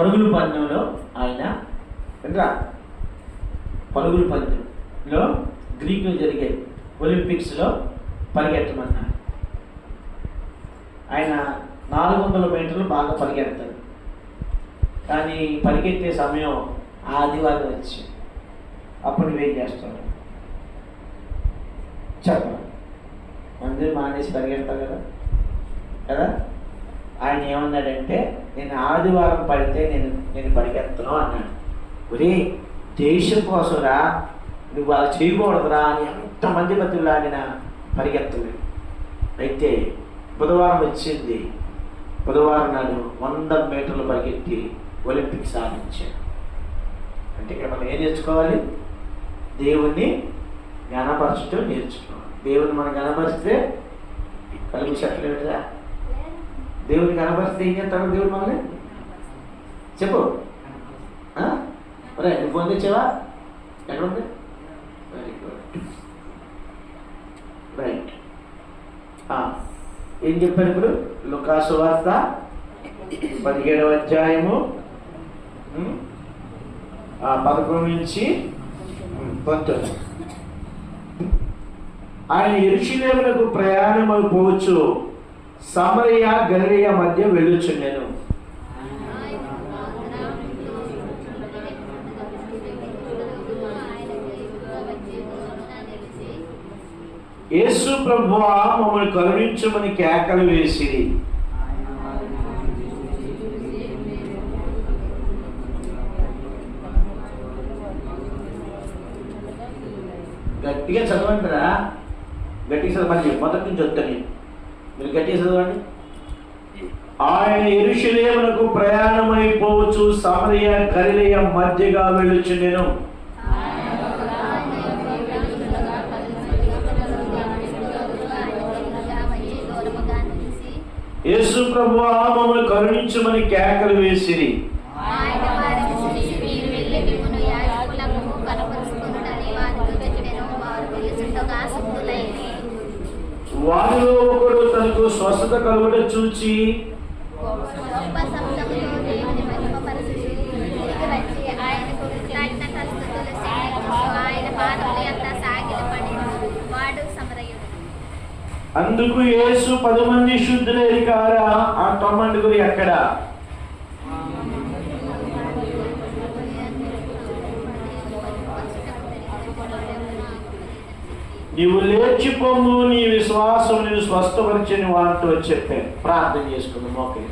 పరుగుల పందెంలో ఆయన పరుగుల పందెంలో గ్రీకులో జరిగే ఒలింపిక్స్లో పరిగెత్తమన్నారు. ఆయన 400 మీటర్లు బాగా పరిగెడతాడు. కానీ పరిగెత్తే సమయం ఆదివారం వచ్చి అప్పుడు నువ్వేం చేస్తావు చెప్పాలి. మందిరం మానేసి పరిగెడతావు కదా. ఆయన ఏమన్నాడంటే, నేను ఆదివారం పడితే నేను పరిగెత్తను అన్నాడు. ఒరే, దేశం కోసంరా, నువ్వు అలా చేయకూడదురా అని ఎంతమంది బతులాడిన పరిగెత్తలేదు. అయితే బుధవారం వచ్చింది. బుధవారం నాడు 100 మీటర్లు పరిగెత్తి ఒలింపిక్ సాధించాడు. అంటే ఇక్కడ మనం ఏం నేర్చుకోవాలి? దేవుణ్ణి గణపరచడం నేర్చుకోవాలి. దేవుని మనం గణపరిస్తే కలుగు చెప్పలేదురా. దేవుని కనపరిస్తే ఏం చేస్తాడు దేవుడు మనల్ని? చెప్పు. రైట్, నువ్వు ఫోన్ తెచ్చావా? ఎక్కడ ఉంది? Very good, right. ఏం చెప్పారు ఇప్పుడు? లూకా సువార్త 17వ అధ్యాయము 11 నుంచి 19. ఆయన యెరూషలేమునకు ప్రయాణమైపోవచ్చు సమరయ గలిలయ మధ్య వెళ్ళుచుండెను. యేసు ప్రభువా మమ్మల్ని కరుణించమని కేకలు వేసిరి. గట్టిగా చదవంటారా? గట్టిగా చదవండి. మొదటి నుంచి వస్తాను, మీరు గట్టిగా చదవండి. ఆయన యెరూషలేమునకు ప్రయాణమైపోవచ్చు సమరయ గలిలయ మధ్యగా వెళ్ళుచుండెను. యేసు ప్రభువా మమ్మల్ని కరుణించమని కేకలు వేసిరి. వారిలో ఒకడు తనకు స్వస్థత కలుగుట చూచి అందుకు యేసు 10 మంది శుద్ధులేరి కారా, ఆ 9 ఎక్కడ? నీవు లేచిపోము, నీ విశ్వాసం నేను స్వస్థపరిచని వారితో చెప్పాను. ప్రార్థన చేసుకుందాం. ఓకే.